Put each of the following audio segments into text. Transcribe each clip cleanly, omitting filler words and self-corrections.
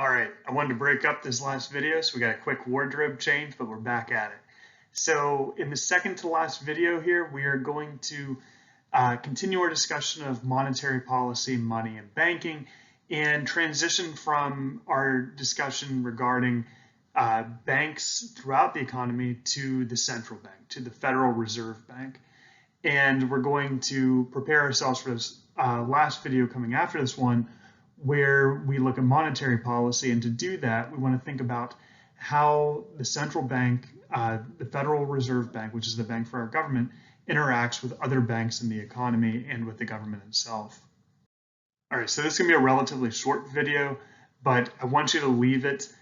All right, I wanted to break up this last video, so we got a quick wardrobe change, but we're back at it. So in the second to last video here, we are going to continue our discussion of monetary policy, money, and banking, and transition from our discussion regarding banks throughout the economy to the central bank, to the Federal Reserve Bank. And we're going to prepare ourselves for this last video coming after this one, where we look at monetary policy. And to do that, we want to think about how the central bank, the Federal Reserve Bank, which is the bank for our government, interacts with other banks in the economy and with the government itself. All right, so this is going to be a relatively short video, but I want you to leave it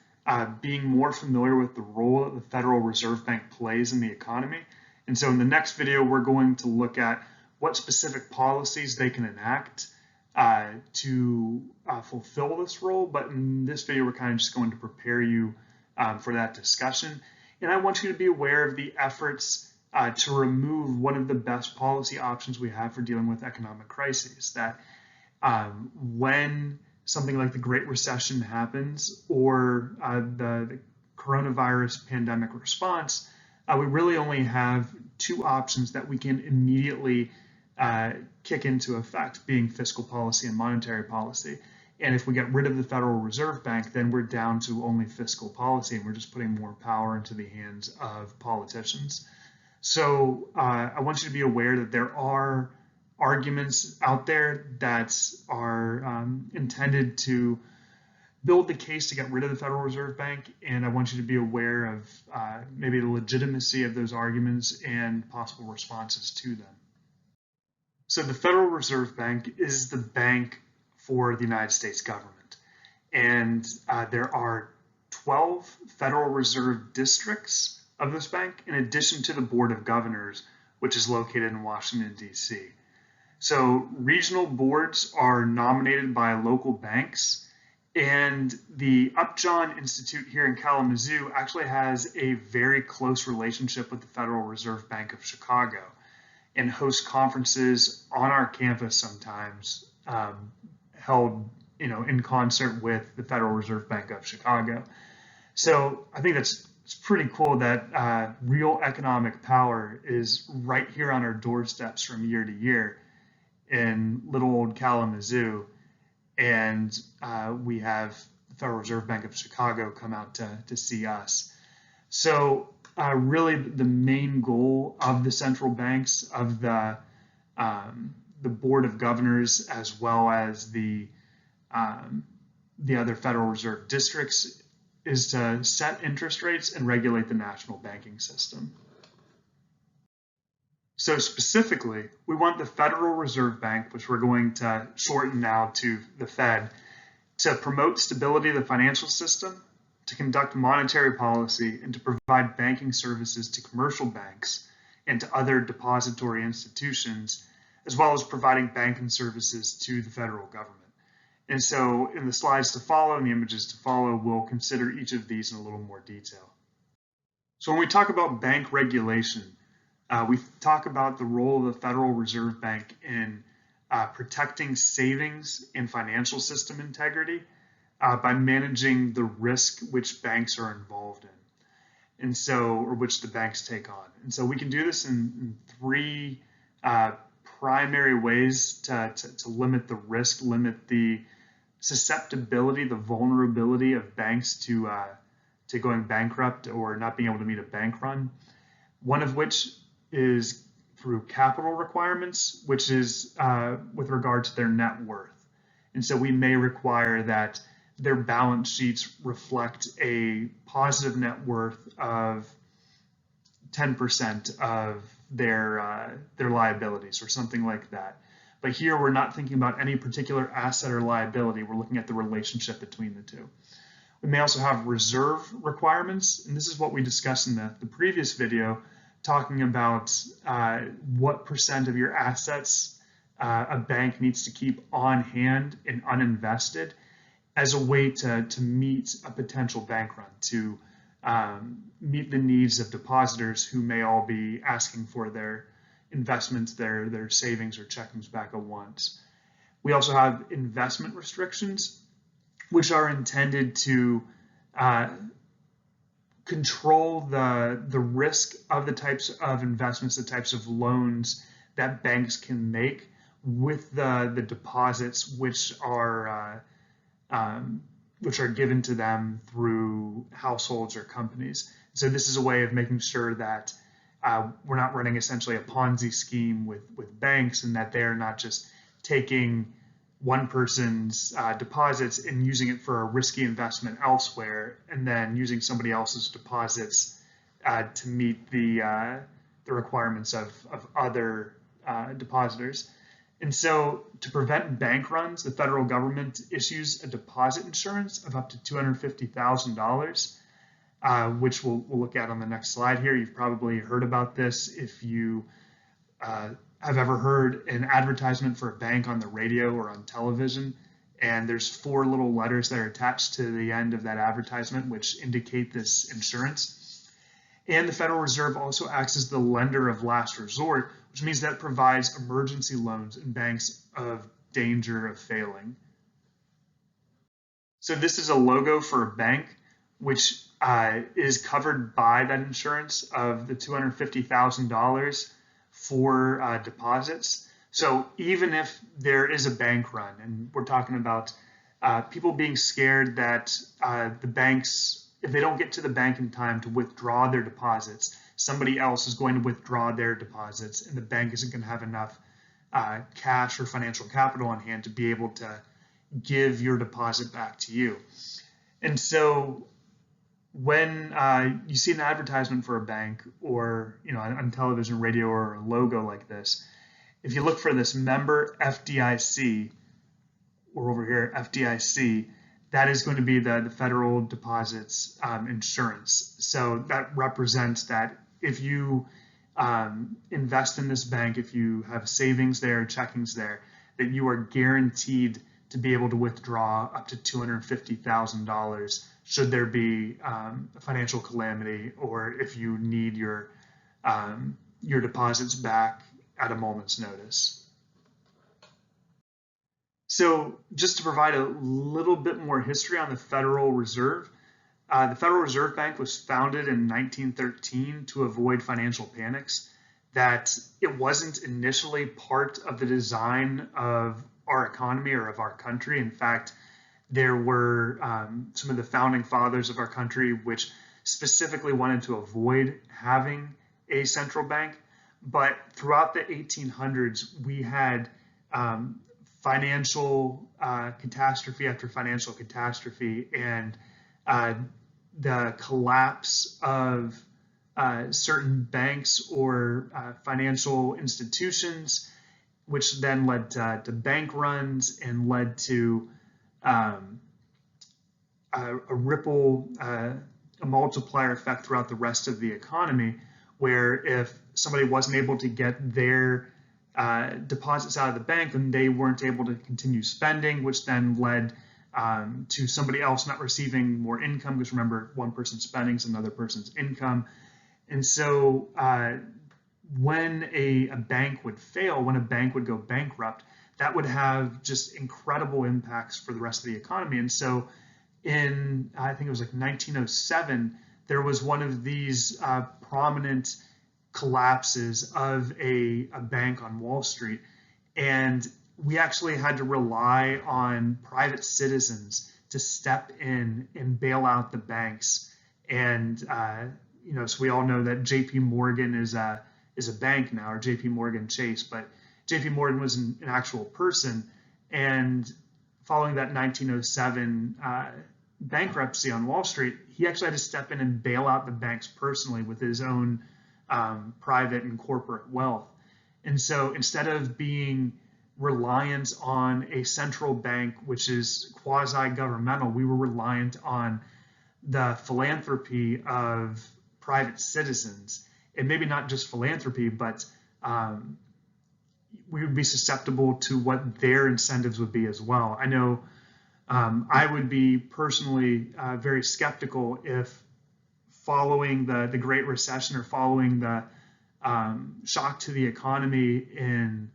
being more familiar with the role that the Federal Reserve Bank plays in the economy. And so in the next video, we're going to look at what specific policies they can enact to fulfill this role. But in this video, we're kind of just going to prepare you for that discussion. And I want you to be aware of the efforts to remove one of the best policy options we have for dealing with economic crises. That when something like the Great Recession happens or the coronavirus pandemic response, we really only have two options that we can immediately kick into effect, being fiscal policy and monetary policy. And if we get rid of the Federal Reserve Bank, then we're down to only fiscal policy, and we're just putting more power into the hands of politicians. So I want you to be aware that there are arguments out there that are intended to build the case to get rid of the Federal Reserve Bank, and I want you to be aware of maybe the legitimacy of those arguments and possible responses to them. So the Federal Reserve Bank is the bank for the United States government, and there are 12 Federal Reserve districts of this bank, in addition to the Board of Governors, which is located in Washington, D.C. So regional boards are nominated by local banks, and the Upjohn Institute here in Kalamazoo actually has a very close relationship with the Federal Reserve Bank of Chicago and hosts conferences on our campus sometimes held in concert with the Federal Reserve Bank of Chicago. So I think it's pretty cool that real economic power is right here on our doorsteps from year to year in little old Kalamazoo. And we have the Federal Reserve Bank of Chicago come out to see us. So really the main goal of the central banks, of the Board of Governors, as well as the other Federal Reserve districts, is to set interest rates and regulate the national banking system. So specifically, we want the Federal Reserve Bank, which we're going to shorten now to the Fed, to promote stability of the financial system, to conduct monetary policy, and to provide banking services to commercial banks and to other depository institutions, as well as providing banking services to the federal government. And so in the slides to follow and the images to follow, we'll consider each of these in a little more detail. So when we talk about bank regulation, we talk about the role of the Federal Reserve Bank in protecting savings and financial system integrity by managing the risk which banks are involved in, and so, or which the banks take on. And so we can do this in three primary ways to limit the risk, limit the susceptibility, the vulnerability of banks to going bankrupt or not being able to meet a bank run. One of which is through capital requirements, which is with regard to their net worth. And so we may require that their balance sheets reflect a positive net worth of 10% of their liabilities or something like that. But here we're not thinking about any particular asset or liability. We're looking at the relationship between the two. We may also have reserve requirements, and this is what we discussed in the previous video, talking about what percent of your assets a bank needs to keep on hand and uninvested as a way to meet a potential bank run, to meet the needs of depositors who may all be asking for their investments, their savings or checkings back at once. We also have investment restrictions, which are intended to control the risk of the types of investments, the types of loans that banks can make with the deposits which are given to them through households or companies. So this is a way of making sure that we're not running essentially a Ponzi scheme with banks, and that they're not just taking one person's deposits and using it for a risky investment elsewhere, and then using somebody else's deposits to meet the requirements of other depositors. And so to prevent bank runs, the federal government issues a deposit insurance of up to $250,000, which we'll look at on the next slide here. You've probably heard about this if you have ever heard an advertisement for a bank on the radio or on television, and there's 4 little letters that are attached to the end of that advertisement which indicate this insurance. And the Federal Reserve also acts as the lender of last resort, which means that it provides emergency loans in banks of danger of failing. So this is a logo for a bank, which is covered by that insurance of the $250,000 for deposits. So even if there is a bank run, and we're talking about people being scared that the banks, if they don't get to the bank in time to withdraw their deposits, somebody else is going to withdraw their deposits, and the bank isn't going to have enough cash or financial capital on hand to be able to give your deposit back to you. And so when you see an advertisement for a bank, or on television, radio, or a logo like this, if you look for this member FDIC, or over here FDIC, that is going to be the federal deposits insurance. So that represents that if you invest in this bank, if you have savings there, checkings there, that you are guaranteed to be able to withdraw up to $250,000 should there be a financial calamity, or if you need your deposits back at a moment's notice. So just to provide a little bit more history on the Federal Reserve, the Federal Reserve Bank was founded in 1913 to avoid financial panics, that it wasn't initially part of the design of our economy or of our country. In fact, there were some of the founding fathers of our country which specifically wanted to avoid having a central bank. But throughout the 1800s, we had financial catastrophe after financial catastrophe, and the collapse of certain banks or financial institutions, which then led to bank runs and led to a ripple, a multiplier effect throughout the rest of the economy, where if somebody wasn't able to get their deposits out of the bank, then they weren't able to continue spending, which then led to somebody else not receiving more income, because remember, one person's spending is another person's income. And so when a bank would fail, when a bank would go bankrupt, that would have just incredible impacts for the rest of the economy. And so in, I think it was like 1907, there was one of these prominent collapses of a bank on Wall Street. And we actually had to rely on private citizens to step in and bail out the banks. And, so we all know that JP Morgan is a bank now, or JP Morgan Chase, but JP Morgan was an actual person. And following that 1907 bankruptcy on Wall Street, he actually had to step in and bail out the banks personally with his own private and corporate wealth. And so instead of being reliant on a central bank, which is quasi-governmental, we were reliant on the philanthropy of private citizens. And maybe not just philanthropy, but we would be susceptible to what their incentives would be as well. I know I would be personally very skeptical if, following the Great Recession or following the shock to the economy in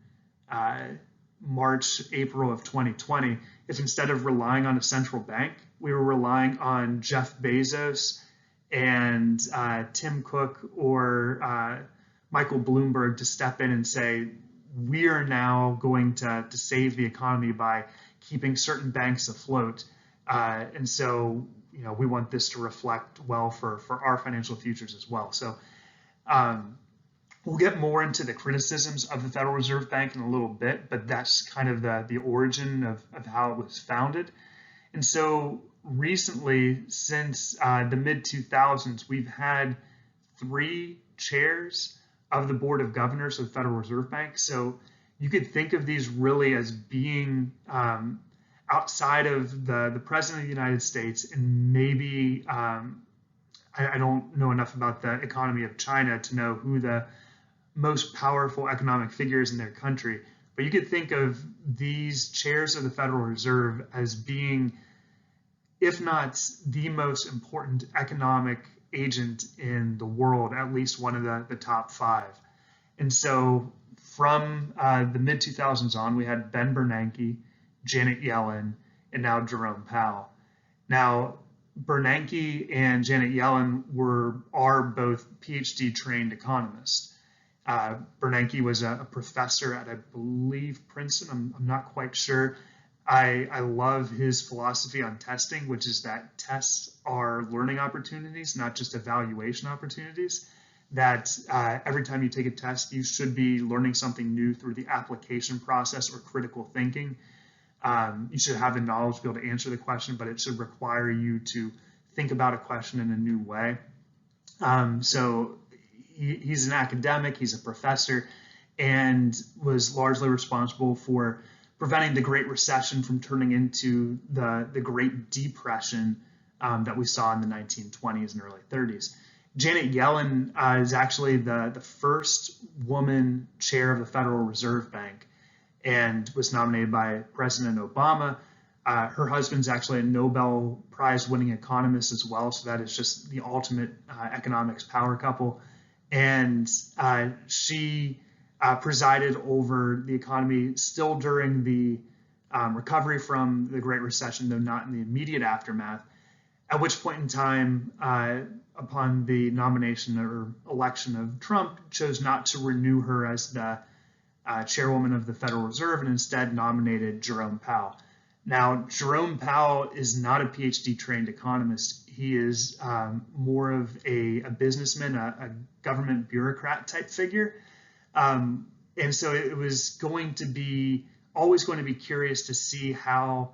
March, April of 2020, if instead of relying on a central bank, we were relying on Jeff Bezos and Tim Cook or Michael Bloomberg to step in and say, we are now going to save the economy by keeping certain banks afloat. And so, we want this to reflect well for our financial futures as well. So we'll get more into the criticisms of the Federal Reserve Bank in a little bit, but that's kind of the origin of how it was founded. And so recently, since the mid-2000s, we've had 3 chairs of the Board of Governors of the Federal Reserve Bank. So you could think of these really as being outside of the President of the United States, and maybe I don't know enough about the economy of China to know who the most powerful economic figures in their country, but you could think of these chairs of the Federal Reserve as being, if not the most important economic agent in the world, at least one of the top 5. And so from the mid-2000s on, we had Ben Bernanke, Janet Yellen, and now Jerome Powell. Now, Bernanke and Janet Yellen are both PhD trained economists. Bernanke was a professor at, I believe, Princeton. I'm not quite sure. I love his philosophy on testing, which is that tests are learning opportunities, not just evaluation opportunities. That every time you take a test, you should be learning something new through the application process or critical thinking. You should have the knowledge to be able to answer the question, but it should require you to think about a question in a new way. So he's an academic, he's a professor, and was largely responsible for preventing the Great Recession from turning into the Great Depression that we saw in the 1920s and early 30s. Janet Yellen is actually the first woman chair of the Federal Reserve Bank and was nominated by President Obama. Her husband's actually a Nobel Prize winning economist as well, so that is just the ultimate economics power couple. And she presided over the economy still during the recovery from the Great Recession, though not in the immediate aftermath, at which point in time, upon the nomination or election of Trump, chose not to renew her as the chairwoman of the Federal Reserve and instead nominated Jerome Powell. Now, Jerome Powell is not a PhD trained economist. He is more of a businessman, a government bureaucrat type figure. And so it was always going to be curious to see how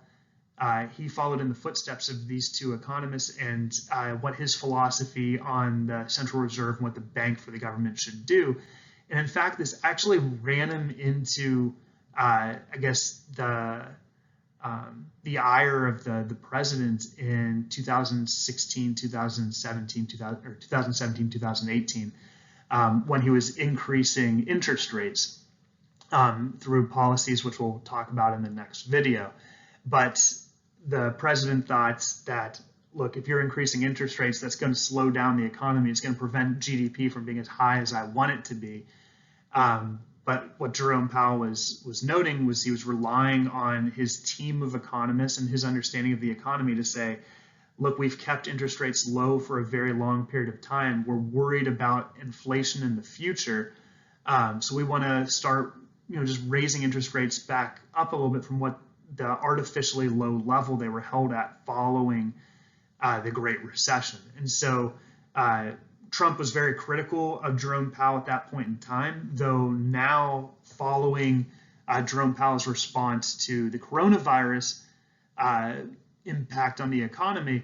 he followed in the footsteps of these 2 economists and what his philosophy on the Central Reserve and what the bank for the government should do. And in fact, this actually ran him into, I guess, the ire of the president in 2016, 2017, 2018, when he was increasing interest rates through policies, which we'll talk about in the next video. But the president thought that, look, if you're increasing interest rates, that's going to slow down the economy. It's going to prevent GDP from being as high as I want it to be. But what Jerome Powell was noting was he was relying on his team of economists and his understanding of the economy to say, look, we've kept interest rates low for a very long period of time. We're worried about inflation in the future. So we want to start, just raising interest rates back up a little bit from what the artificially low level they were held at following the Great Recession. And so Trump was very critical of Jerome Powell at that point in time, though now following Jerome Powell's response to the coronavirus impact on the economy,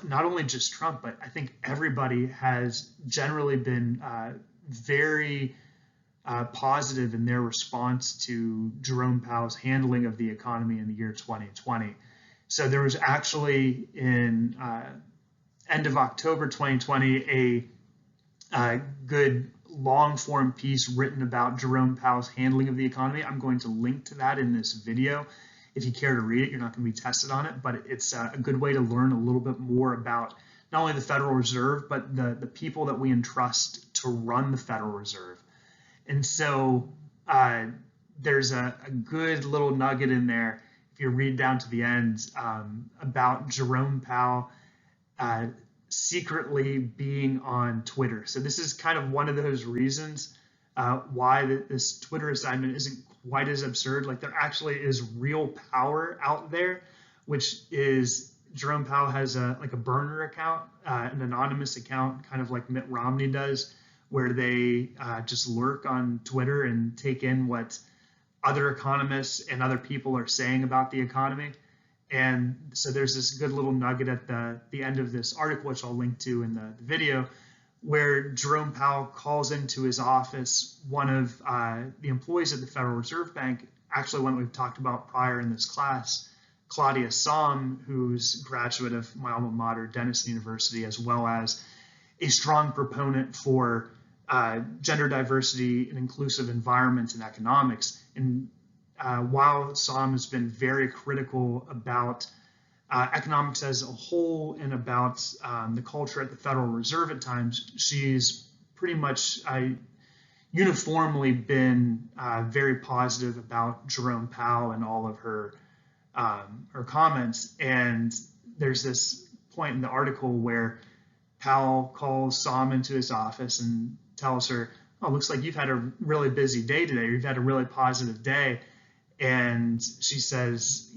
not only just Trump, but I think everybody has generally been very positive in their response to Jerome Powell's handling of the economy in the year 2020. So there was actually in end of October 2020 a good long form piece written about Jerome Powell's handling of the economy. I'm going to link to that in this video. If you care to read it, you're not going to be tested on it, but it's a good way to learn a little bit more about not only the Federal Reserve, but the people that we entrust to run the Federal Reserve. And so there's a good little nugget in there, if you read down to the end, about Jerome Powell secretly being on Twitter. So this is kind of one of those reasons why this Twitter assignment isn't quite as absurd. Like, there actually is real power out there, which is Jerome Powell has a burner account, an anonymous account, kind of like Mitt Romney does, where they just lurk on Twitter and take in what other economists and other people are saying about the economy. And so there's this good little nugget at the end of this article, which I'll link to in the video, where Jerome Powell calls into his office one of the employees at the Federal Reserve Bank, actually one that we've talked about prior in this class, Claudia Somm, who's a graduate of my alma mater, Denison University, as well as a strong proponent for gender diversity and inclusive environments and economics. And while Somm has been very critical about economics as a whole and about the culture at the Federal Reserve at times, she's pretty much uniformly been very positive about Jerome Powell and all of her comments. And there's this point in the article where Powell calls Somm into his office and tells her, "Oh, looks like you've had a really busy day today. You've had a really positive day." And she says,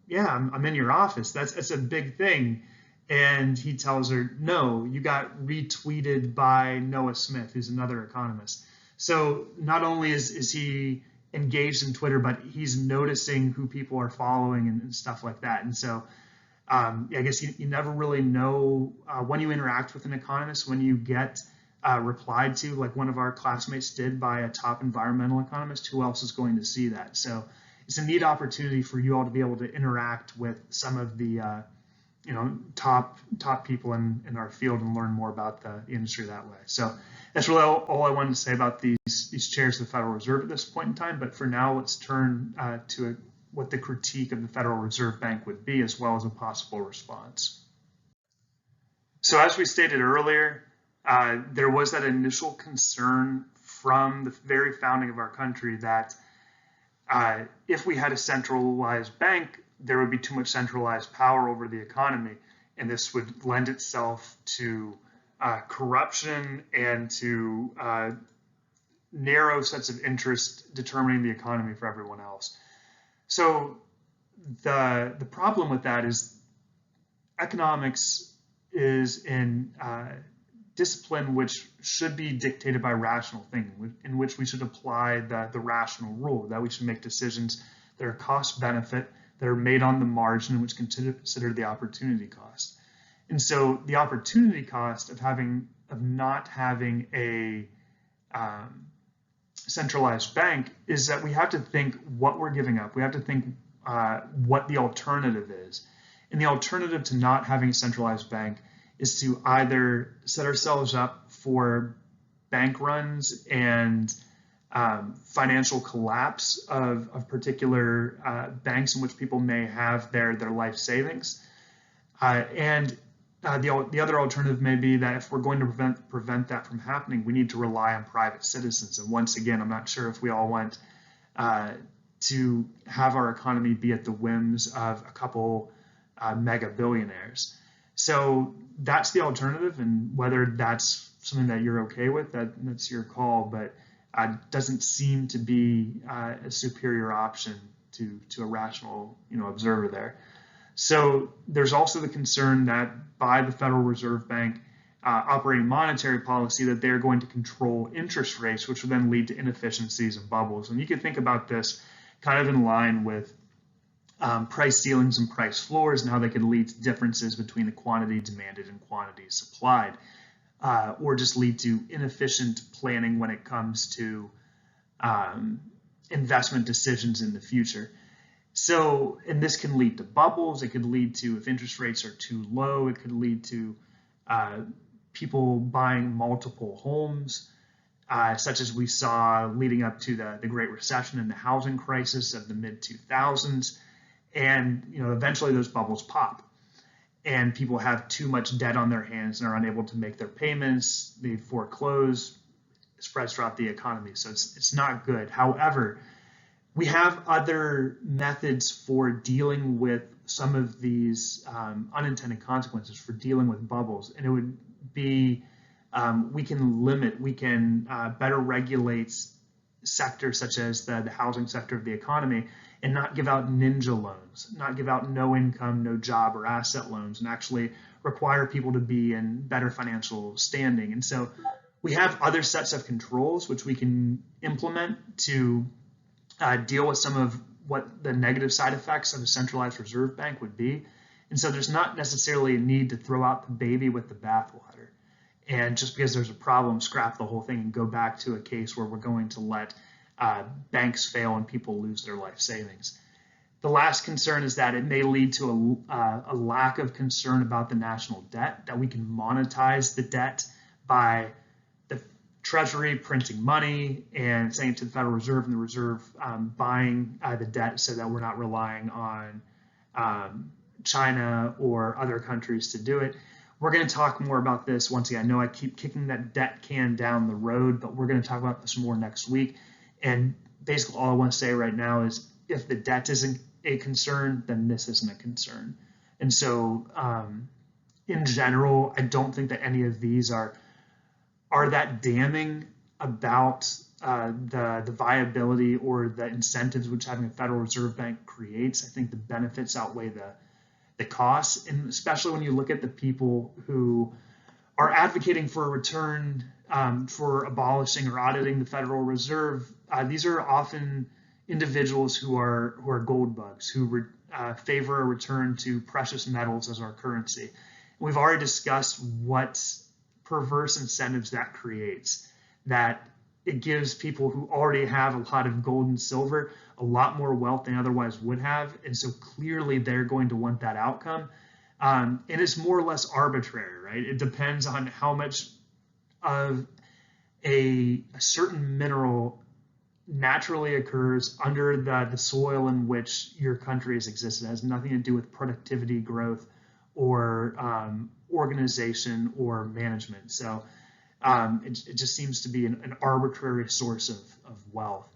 "Yeah, I'm in your office. That's a big thing." And he tells her, "No, you got retweeted by Noah Smith, who's another economist." So not only is he engaged in Twitter, but he's noticing who people are following and stuff like that. And so I guess you never really know when you interact with an economist, when you get replied to, like one of our classmates did, by a top environmental economist, who else is going to see that? So it's a neat opportunity for you all to be able to interact with some of the top people in our field and learn more about the industry that way. So that's really all I wanted to say about these chairs of the Federal Reserve at this point in time. But for now, let's turn to what the critique of the Federal Reserve Bank would be, as well as a possible response. So as we stated earlier, there was that initial concern from the very founding of our country that if we had a centralized bank, there would be too much centralized power over the economy, and this would lend itself to corruption and to narrow sets of interest determining the economy for everyone else. So the problem with that is economics is in discipline which should be dictated by rational thinking, in which we should apply the rational rule, that we should make decisions that are cost benefit, that are made on the margin, which consider the opportunity cost. And so the opportunity cost of not having a centralized bank is that we have to think what we're giving up. We have to think what the alternative is. And the alternative to not having a centralized bank is to either set ourselves up for bank runs and financial collapse of particular banks in which people may have their life savings. And the other alternative may be that if we're going to prevent that from happening, we need to rely on private citizens. And once again, I'm not sure if we all want to have our economy be at the whims of a couple mega billionaires. So that's the alternative, and whether that's something that you're okay with, that's your call, but doesn't seem to be a superior option to a rational observer there. So there's also the concern that by the Federal Reserve Bank operating monetary policy, that they're going to control interest rates, which will then lead to inefficiencies and bubbles. And you can think about this kind of in line with price ceilings and price floors, and how they could lead to differences between the quantity demanded and quantity supplied, or just lead to inefficient planning when it comes to investment decisions in the future. So, and this can lead to bubbles. It could lead to, if interest rates are too low, it could lead to people buying multiple homes, such as we saw leading up to the Great Recession and the housing crisis of the mid-2000s. And eventually those bubbles pop, and people have too much debt on their hands and are unable to make their payments. They foreclose, spreads throughout the economy. So it's not good. However, We have other methods for dealing with some of these unintended consequences, for dealing with bubbles, and it would be we can better regulate sectors such as the housing sector of the economy, and not give out ninja loans, not give out no income, no job or asset loans, and actually require people to be in better financial standing. And so we have other sets of controls which we can implement to deal with some of what the negative side effects of a centralized reserve bank would be. And so there's not necessarily a need to throw out the baby with the bathwater. And just because there's a problem, scrap the whole thing and go back to a case where we're going to let banks fail and people lose their life savings. The last concern is that it may lead to a lack of concern about the national debt, that we can monetize the debt by the Treasury printing money and saying to the Federal Reserve and the Reserve buying the debt so that we're not relying on China or other countries to do it. We're going to talk more about this once again. I know I keep kicking that debt can down the road, but we're going to talk about this more next week. And basically all I want to say right now is if the debt isn't a concern, then this isn't a concern. And so in general, I don't think that any of these are that damning about the viability or the incentives which having a Federal Reserve Bank creates. I think the benefits outweigh the costs, and especially when you look at the people who are advocating for a return for abolishing or auditing the Federal Reserve. These are often individuals who are gold bugs, who favor a return to precious metals as our currency. And we've already discussed what perverse incentives that creates, that it gives people who already have a lot of gold and silver a lot more wealth than otherwise would have. And so clearly they're going to want that outcome. And it's more or less arbitrary, right? It depends on how much of a certain mineral naturally occurs under the soil in which your country has existed. It has nothing to do with productivity, growth, or organization or management. So it just seems to be an arbitrary source of wealth.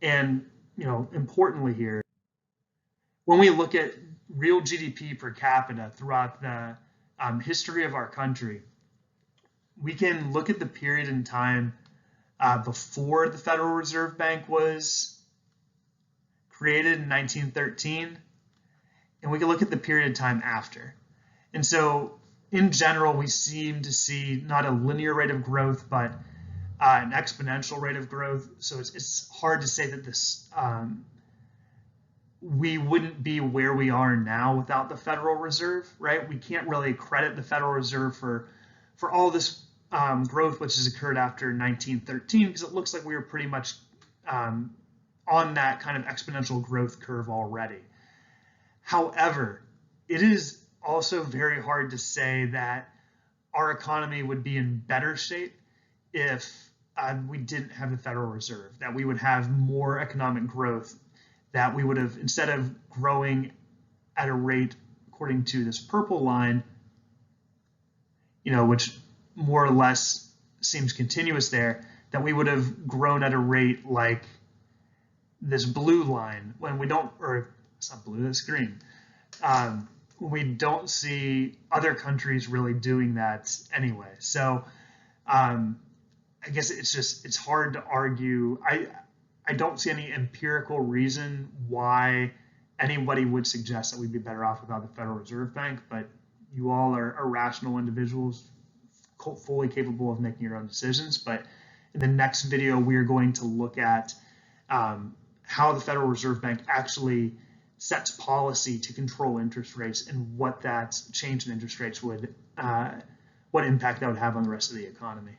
And importantly here, when we look at real GDP per capita throughout the history of our country, we can look at the period in time before the Federal Reserve Bank was created in 1913, and we can look at the period of time after. And so in general, we seem to see not a linear rate of growth, but an exponential rate of growth. So it's hard to say that this we wouldn't be where we are now without the Federal Reserve, right? We can't really credit the Federal Reserve for all this growth which has occurred after 1913, because it looks like we were pretty much on that kind of exponential growth curve already. However, it is also very hard to say that our economy would be in better shape if we didn't have the Federal Reserve, that we would have more economic growth, that we would have, instead of growing at a rate according to this purple line, which more or less seems continuous there, that we would have grown at a rate like this blue line, when we don't, or it's not blue, it's green. We don't see other countries really doing that anyway. So I guess it's hard to argue. I don't see any empirical reason why anybody would suggest that we'd be better off without the Federal Reserve Bank, but you all are rational individuals, fully capable of making your own decisions. But in the next video, we are going to look at how the Federal Reserve Bank actually sets policy to control interest rates, and what that change in interest rates would, what impact that would have on the rest of the economy.